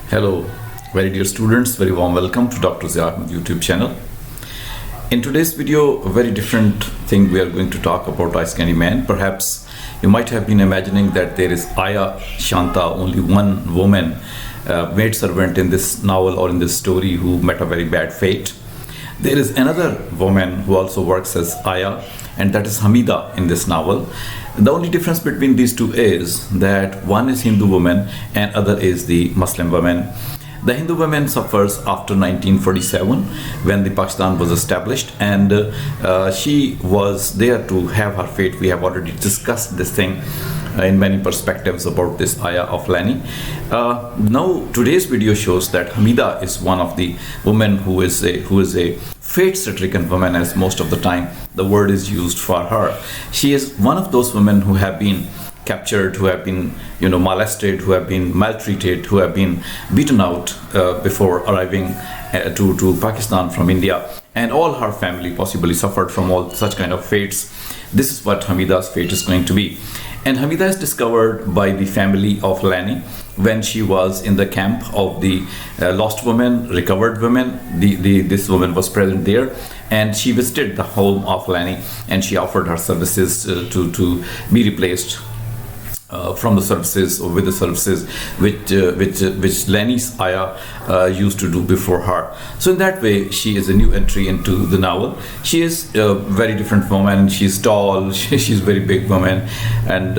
Hello, very dear students, very warm welcome to Dr. Zia's YouTube channel. In today's video, a very different thing we are going to talk about Ice Candyman. Perhaps you might have been imagining that there is Ayah, Shanta, only one woman, maid servant in this novel or in this story who met a very bad fate. There is another woman who also works as Ayah, and that is Hamida in this novel. The only difference between these two is that one is Hindu woman and other is the Muslim woman. The Hindu woman suffers after 1947 when the Pakistan was established, and she was there to have her fate. We have already discussed this thing in many perspectives about this Ayah of Lani. Now today's video shows that Hamida is one of the women who is a fate-stricken woman, as most of the time the word is used for her. She is one of those women who have been captured, who have been molested, who have been maltreated, who have been beaten out before arriving to Pakistan from India, and all her family possibly suffered from all such kind of fates. This is what Hamida's fate is going to be. And Hamida is discovered by the family of Lani when she was in the camp of the lost women, recovered women. This woman was present there, and she visited the home of Lani, and she offered her services to be replaced from the services, or with the services which Lani's Ayah used to do before her. So in that way, she is a new entry into the novel. She is a very different woman. She's tall, she's a very big woman, and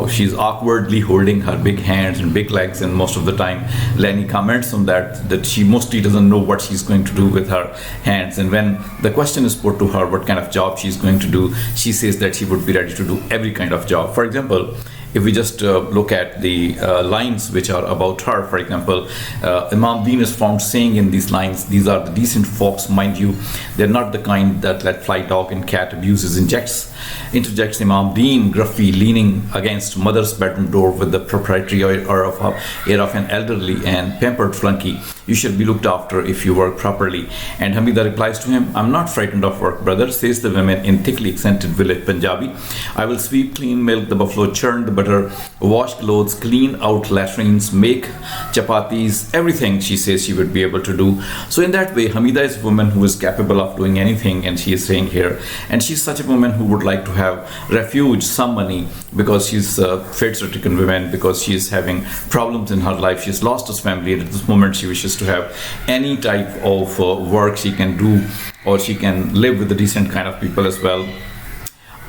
she's awkwardly holding her big hands and big legs, and most of the time Lani comments on that she mostly doesn't know what she's going to do with her hands. And when the question is put to her what kind of job she's going to do, she says that she would be ready to do every kind of job. For example, if we just look at the lines which are about her, for example, Imam Deen is found saying in these lines, "These are the decent folks, mind you, they're not the kind that let fly dog and cat abuses." Interjects Imam Deen, gruffy, leaning against mother's bedroom door with the proprietary air of an elderly and pampered flunky. "You should be looked after if you work properly." And Hamida replies to him, "I'm not frightened of work, brother," says the woman in thickly accented village Punjabi. "I will sweep, clean, milk the buffalo, churn the butter, wash clothes, clean out latrines, make chapatis," everything she says she would be able to do. So in that way, Hamida is a woman who is capable of doing anything, and she is saying here. And she's such a woman who would like to have refuge, some money, because she's a fate-stricken woman, because she is having problems in her life. She's lost her family, and at this moment she wishes to have any type of work she can do, or she can live with a decent kind of people as well.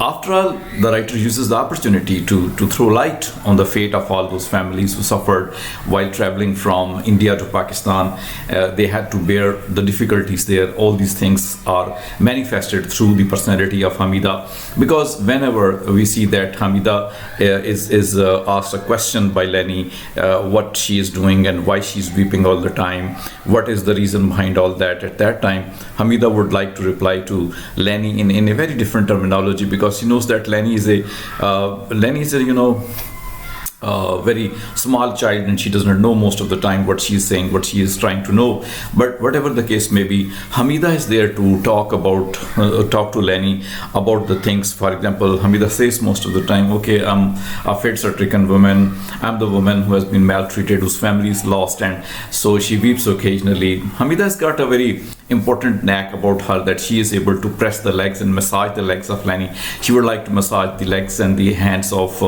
After all, the writer uses the opportunity to throw light on the fate of all those families who suffered while traveling from India to Pakistan. They had to bear the difficulties there. All these things are manifested through the personality of Hamida, because whenever we see that Hamida is asked a question by Lani, what she is doing and why she's weeping all the time, what is the reason behind all that, at that time Hamida would like to reply to Lani in a very different terminology, because she knows that Lani is a very small child, and she does not know most of the time what she is saying, what she is trying to know. But whatever the case may be, Hamida is there to talk to Lani about the things. For example, Hamida says most of the time, "Okay, I'm a fate-stricken woman. I'm the woman who has been maltreated, whose family is lost," and so she weeps occasionally. Hamida has got a very important knack about her, that she is able to press the legs and massage the legs of Lani. She would like to massage the legs and the hands of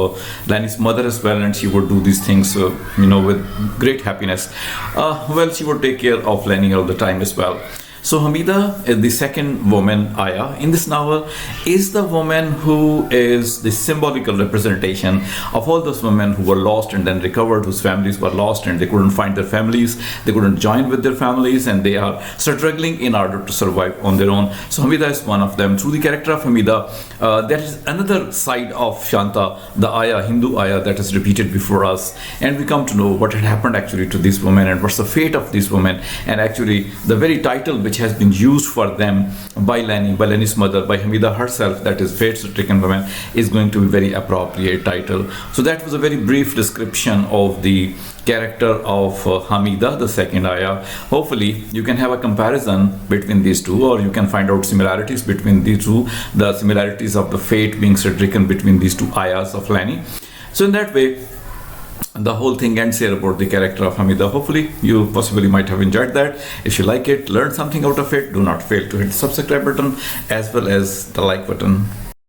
Lani's mother as well, and she would do these things with great happiness. She would take care of Lani all the time as well. So Hamida, the second woman, Ayah, in this novel, is the woman who is the symbolical representation of all those women who were lost and then recovered, whose families were lost and they couldn't find their families, they couldn't join with their families, and they are struggling in order to survive on their own. So Hamida is one of them. Through the character of Hamida, there is another side of Shanta, the Ayah, Hindu Ayah, that is repeated before us, and we come to know what had happened actually to these women and what's the fate of these women. And actually the very title which has been used for them by Lani's mother, by Hamida herself, that is fate-stricken woman, is going to be very appropriate title. So that was a very brief description of the character of Hamida, the second Ayah. Hopefully you can have a comparison between these two, or you can find out similarities between these two, the similarities of the fate being stricken between these two Ayahs of Lani. So in that way, the whole thing ends here about the character of Hamida. Hopefully you possibly might have enjoyed that. If you like it, learn something out of it, do not fail to hit the subscribe button as well as the like button.